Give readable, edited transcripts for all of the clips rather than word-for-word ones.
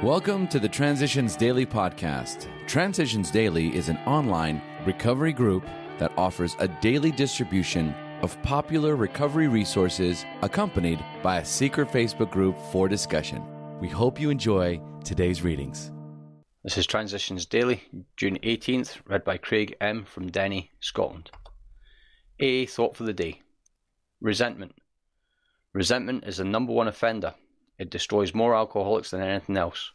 Welcome to the Transitions Daily podcast. Transitions Daily is an online recovery group that offers a daily distribution of popular recovery resources accompanied by a secret Facebook group for discussion. We hope you enjoy today's readings. This is Transitions Daily, June 18th, read by Craig M. from Denny, Scotland. AA thought for the day. Resentment. Resentment is the number one offender. It destroys more alcoholics than anything else.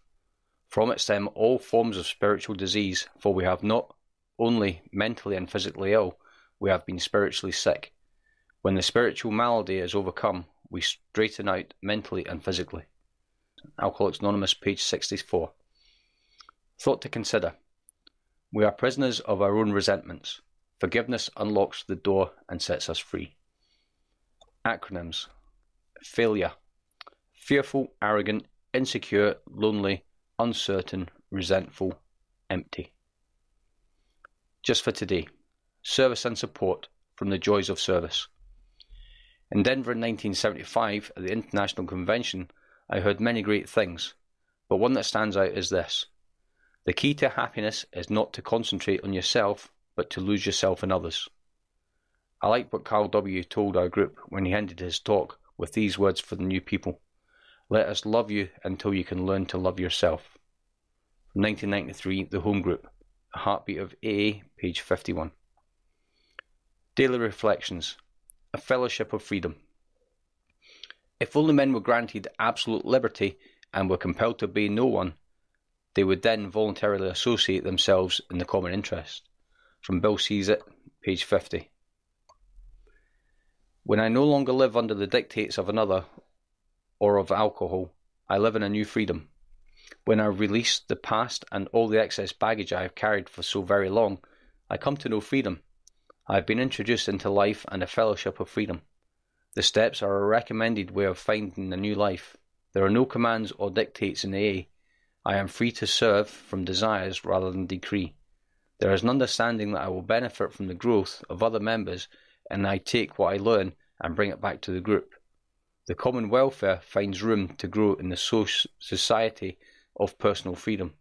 From it stem all forms of spiritual disease, for we have not only mentally and physically ill, we have been spiritually sick. When the spiritual malady is overcome, we straighten out mentally and physically. Alcoholics Anonymous, page 64. Thought to consider. We are prisoners of our own resentments. Forgiveness unlocks the door and sets us free. Acronyms. Failure. Fearful, arrogant, insecure, lonely, uncertain, resentful, empty. Just for today. Service and support from the joys of service. In Denver in 1975, at the International Convention, I heard many great things, but one that stands out is this. The key to happiness is not to concentrate on yourself, but to lose yourself in others. I like what Carl W. told our group when he ended his talk with these words for the new people. Let us love you until you can learn to love yourself. From 1993, The Home Group, A Heartbeat of AA, page 51. Daily Reflections, A Fellowship of Freedom. If only men were granted absolute liberty and were compelled to obey no one, they would then voluntarily associate themselves in the common interest. From Bill Sees It, page 50. When I no longer live under the dictates of another or of alcohol, I live in a new freedom. When I release the past and all the excess baggage I have carried for so very long, I come to know freedom. I have been introduced into life and a fellowship of freedom. The steps are a recommended way of finding a new life. There are no commands or dictates in AA. I am free to serve from desires rather than decree. There is an understanding that I will benefit from the growth of other members, and I take what I learn and bring it back to the group. The common welfare finds room to grow in the society of personal freedom.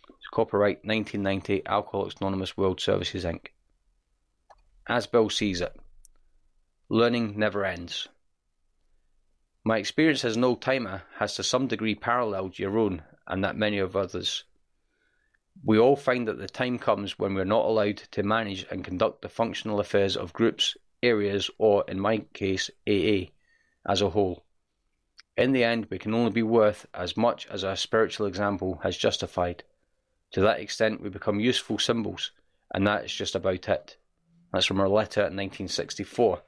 It's copyright 1990 Alcoholics Anonymous World Services Inc. As Bill Sees It. Learning never ends. My experience as an old-timer has to some degree paralleled your own and that many of others. We all find that the time comes when we're not allowed to manage and conduct the functional affairs of groups, areas, or, in my case, AA, as a whole. In the end, we can only be worth as much as our spiritual example has justified. To that extent, we become useful symbols, and that is just about it. That's from our letter in 1964.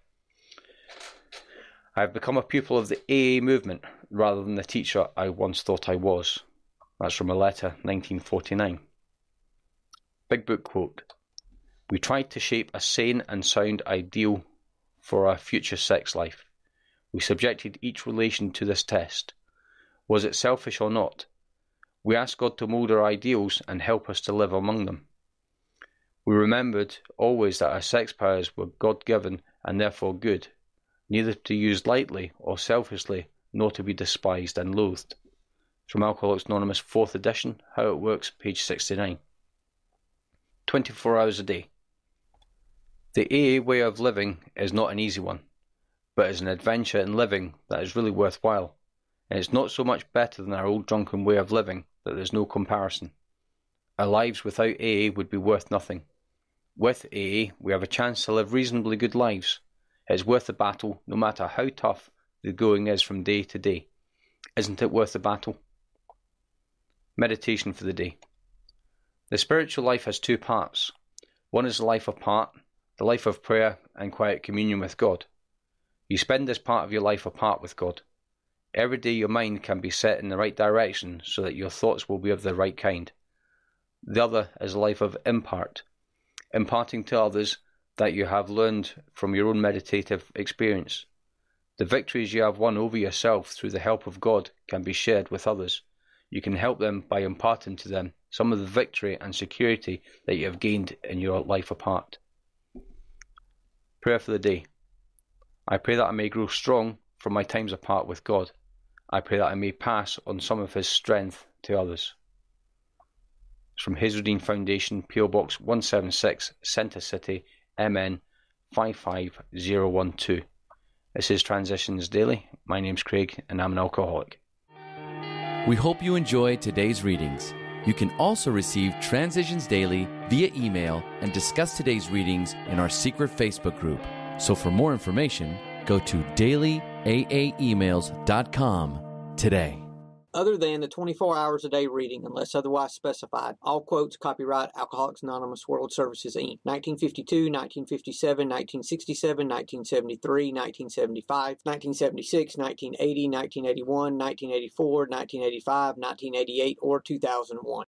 I have become a pupil of the AA movement rather than the teacher I once thought I was. That's from a letter 1949. Big Book quote. We tried to shape a sane and sound ideal for our future sex life. We subjected each relation to this test. Was it selfish or not? We asked God to mould our ideals and help us to live among them. We remembered always that our sex powers were God-given and therefore good, neither to use lightly or selfishly, nor to be despised and loathed. From Alcoholics Anonymous 4th edition, How It Works, page 69. 24 hours a day. The AA way of living is not an easy one, but is an adventure in living that is really worthwhile, and it's not so much better than our old drunken way of living that there's no comparison. Our lives without AA would be worth nothing. With AA, we have a chance to live reasonably good lives. It is worth the battle, no matter how tough the going is from day to day. Isn't it worth the battle? Meditation for the day. The spiritual life has two parts. One is the life apart, the life of prayer and quiet communion with God. You spend this part of your life apart with God. Every day your mind can be set in the right direction so that your thoughts will be of the right kind. The other is a life of impart, imparting to others that you have learned from your own meditative experience. The victories you have won over yourself through the help of God can be shared with others. You can help them by imparting to them some of the victory and security that you have gained in your life apart. Prayer for the day. I pray that I may grow strong from my times apart with God. I pray that I may pass on some of his strength to others. It's from Hazeldean Foundation, PO Box 176, Centre City, MN 55012. This is Transitions Daily. My name's Craig and I'm an alcoholic. We hope you enjoyed today's readings. You can also receive Transitions Daily via email and discuss today's readings in our secret Facebook group. So for more information, go to dailyaaemails.com today. Other than the 24 hours a day reading, unless otherwise specified. All quotes copyright Alcoholics Anonymous World Services, Inc. 1952, 1957, 1967, 1973, 1975, 1976, 1980, 1981, 1984, 1985, 1988, or 2001.